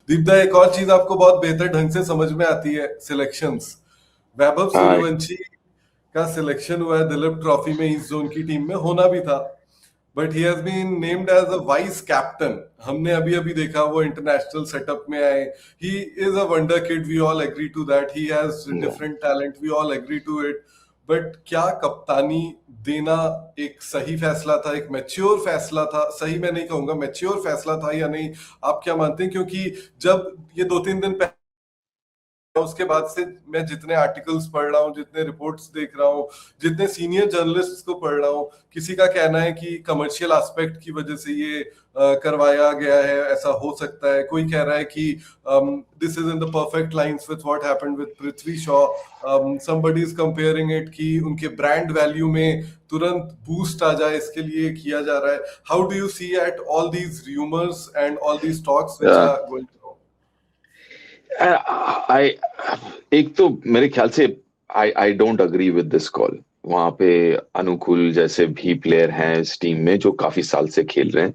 दीपदा, एक और चीज आपको बहुत बेहतर ढंग से समझ में आती है, सिलेक्शंस। वैभव हाँ। सूर्यवंशी का सिलेक्शन हुआ है दिलीप ट्रॉफी में, ईस्ट जोन की टीम में होना भी था, but he has been named as a vice captain. हमने अभी अभी देखा वो इंटरनेशनल सेटअप में आए। He is a wonder kid, we all agree to that, he has different talent, we all agree to it. But क्या कप्तानी देना एक सही फैसला था, एक मैच्योर फैसला था? सही मैं नहीं कहूंगा, मैच्योर फैसला था या नहीं? आप क्या मानते हैं? क्योंकि जब ये 2-3 दिन उसके बाद से मैं जितने आर्टिकल्स पढ़ रहा हूँ, जितने रिपोर्ट्स देख रहा हूँ, जितने सीनियर जर्नलिस्ट्स को पढ़ रहा हूँ, किसी का कहना है कि कमर्शियल एस्पेक्ट की वजह से ये करवाया गया है, ऐसा हो सकता है। कोई कह रहा है कि this is in the perfect lines with what happened with Prithvi Shaw. Somebody is comparing it कि उनके ब्रांड वैल्यू में तुरंत बूस्ट आ जाए, इसके लिए किया जा रहा है। How do you see at all these rumours and all these talks which uh, are going? I एक तो मेरे ख्याल से I don't agree with this call. वहां पे अनुकूल जैसे भी प्लेयर हैं इस टीम में जो काफी साल से खेल रहे हैं,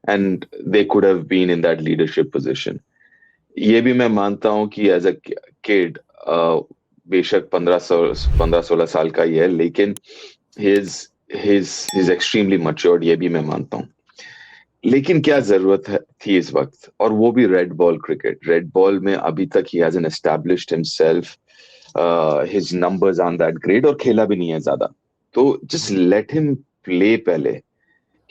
and they could have been in that leadership position. ये भी मैं मानता हूँ कि एज अ किड, बेशक 15-16 साल का ही है, लेकिन हिज हिज एक्सट्रीमली मच्योर्ड, ये भी मैं मानता हूँ। लेकिन क्या जरूरत है थी इस वक्त, और वो भी red ball cricket. Red ball में अभी तक ही hasn't established himself, his numbers are that great, और खेला भी नहीं है ज्यादा। तो जस्ट लेट हिम प्ले पहले।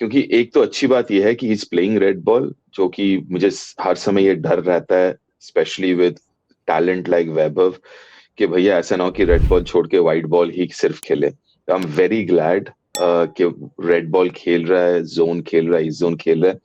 क्योंकि एक तो अच्छी बात यह है कि he is playing red ball, जो कि मुझे हर समय ये डर रहता है, स्पेशली विद टैलेंट लाइक वैभव, कि भैया ऐसा ना हो कि रेड बॉल छोड़ के व्हाइट बॉल ही सिर्फ खेले। तो आई एम वेरी ग्लैड कि रेड बॉल खेल रहा है, जोन खेल रहा है, इस जोन खेल रहा है।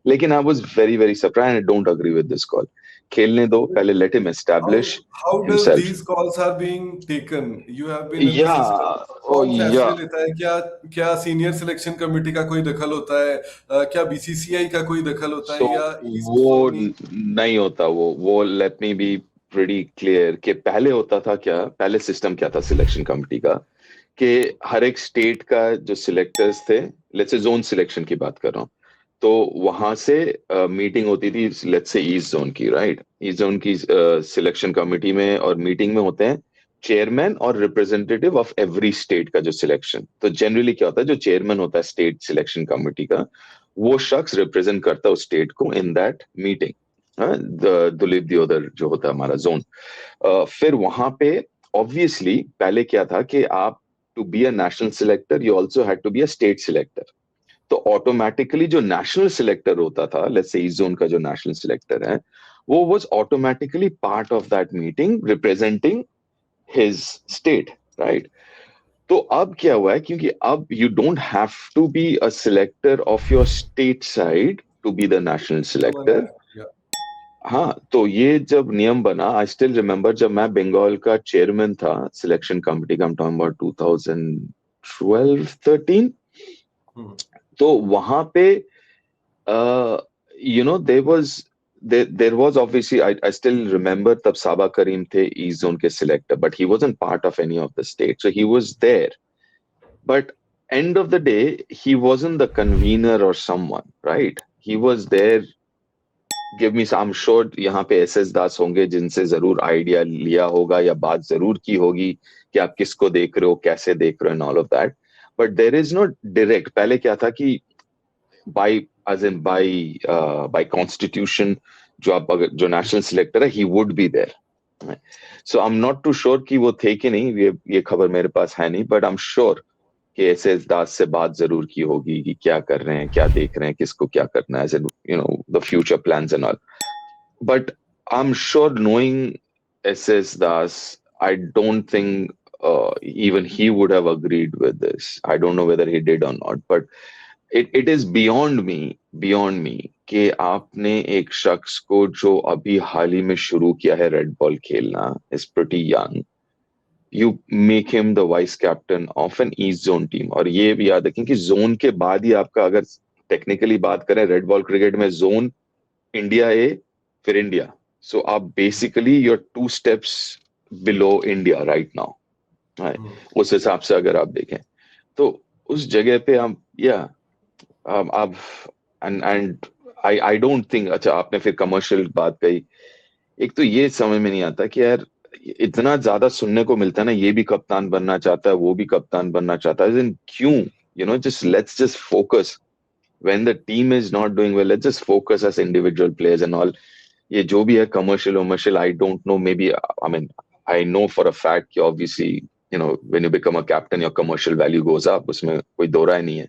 लेकिन I was very very surprise, I don't agree with this call. खेलने दो पहले, let him establish How does himself. these calls are being taken? You have been in the या system. ओ कौन या फैसले लेता है? क्या क्या सीनियर सिलेक्शन कमेटी का कोई दखल होता है? क्या बीसीसीआई का कोई दखल होता सो है या ईस्ट वो जोन ही? नहीं होता। वो let me be pretty clear कि पहले होता था क्या, पहले सिस्टम क्या था सिलेक्शन कमेटी का, कि हर एक स्टेट का जो सिलेक्टर्स थे, लेट्स से जोन सिलेक्शन की बात कर रहा हूँ, तो वहां से मीटिंग होती थी, लेट्स से ईस्ट जोन की, राइट। ईस्ट जोन की सिलेक्शन कमेटी में और मीटिंग में होते हैं चेयरमैन और रिप्रेजेंटेटिव ऑफ एवरी स्टेट का जो सिलेक्शन। तो जनरली क्या होता है, जो चेयरमैन होता है स्टेट सिलेक्शन कमेटी का, वो शख्स रिप्रेजेंट करता है उस स्टेट को in that meeting. Duleep Deodar जो होता है हमारा जोन, फिर वहां पे ऑब्वियसली पहले क्या था कि आप, to be a national selector you also had to be a state selector. तो ऑटोमेटिकली जो नेशनल सिलेक्टर होता था, लेट्स से ईस्ट जोन का जो नेशनल सिलेक्टर है, वो was automatically part of that meeting representing his state, right. तो अब क्या हुआ है, क्योंकि अब you don't have to be a selector of your state side to be the national Become a selector. national. Yeah. हाँ, तो ये जब नियम बना, आई स्टिल रिमेम्बर जब मैं बंगाल का चेयरमैन था सिलेक्शन कमिटी का, टॉम अबाउट 2012-13। Hmm. तो वहां पे there was, there was obviously, I still remember तब साबा करीम थे ईस्ट जोन के selector, but he wasn't part of any of the state, so he was there. But end of the day, he wasn't the convener or someone, right? He was there. Give me, I am sure यहाँ पे S S दास होंगे जिनसे जरूर idea लिया होगा या बात जरूर की होगी कि आप किसको देख रहे हो, कैसे देख रहे हो, and all of that. But there is not direct. पहले क्या था कि by, as in by constitution, जो आप अगर जो नेशनल सिलेक्टर है, he would be there. So I am not too sure कि वो थे कि नहीं, ये खबर मेरे पास है नहीं, बट आई एम श्योर कि एस एस दास से बात जरूर की होगी कि क्या कर रहे हैं, क्या देख रहे हैं, किसको क्या करना है, as in the future plans and all. But I'm sure knowing SS Das, I don't think even he would have agreed with this. I don't know whether he did or not, but it is beyond me कि आपने एक शख्स को जो अभी हाल ही में शुरू किया है रेड बॉल खेलना, is pretty young, you make him the vice captain of an east zone team. और ये भी याद रखें कि जोन के बाद ही आपका, अगर टेक्निकली बात करें रेड बॉल क्रिकेट में, जोन इंडिया ए, फिर इंडिया। सो आप basically your 2 steps below India right now, है। Hmm. उस हिसाब से अगर आप देखें, तो उस जगह पे हम, या आप, एंड आई डोंट थिंक, अच्छा आपने फिर कमर्शियल बात कही, एक तो ये समझ में नहीं आता कि यार इतना ज्यादा सुनने को मिलता है ना, ये भी कप्तान बनना चाहता है, वो भी कप्तान बनना चाहता है, then क्यों? Just let's just focus when the team is not doing well, let's just focus as individual players and all. ये जो भी है commercial, I don't know, maybe, I mean, I know for a fact कि obviously, when you become a captain, your commercial value goes up, उसमें कोई दो राय नहीं है,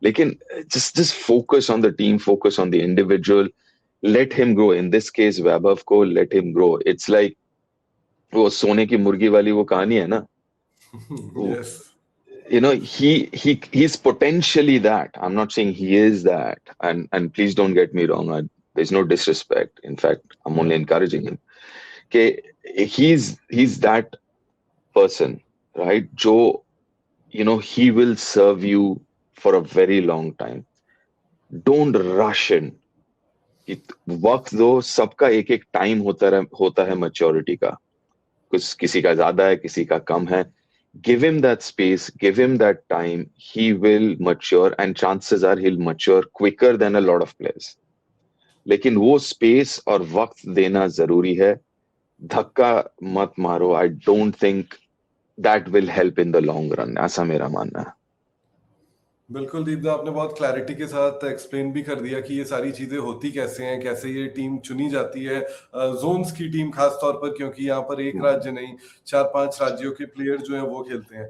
लेकिन just focus on the team, focus on the individual, let him grow. In this case, Vaibhav को let him grow. It's like वो सोने की मुर्गी वाली वो कहानी है ना, Yes. he's potentially that. I'm not saying he is that, and please don't get me wrong. There's no disrespect. In fact, I'm only encouraging him. Okay, he's that person, right? Joe, he will serve you for a very long time. Don't rush in. वक्त दो, सबका एक एक time होता है maturity का, कुछ किसी का ज्यादा है, किसी का कम है. Give him that space, give him that time, he will mature, and chances are he'll mature quicker than a lot of players. लेकिन वो स्पेस और वक्त देना जरूरी है. धक्का मत मारो. I don't think that will help in the long run, ऐसा मेरा मानना है. बिल्कुल दीपदा, आपने बहुत क्लैरिटी के साथ एक्सप्लेन भी कर दिया कि ये सारी चीजें होती कैसे हैं, कैसे ये टीम चुनी जाती है, जोन्स की टीम खास तौर पर, क्योंकि यहाँ पर एक राज्य नहीं 4-5 राज्यों के प्लेयर जो हैं वो खेलते हैं.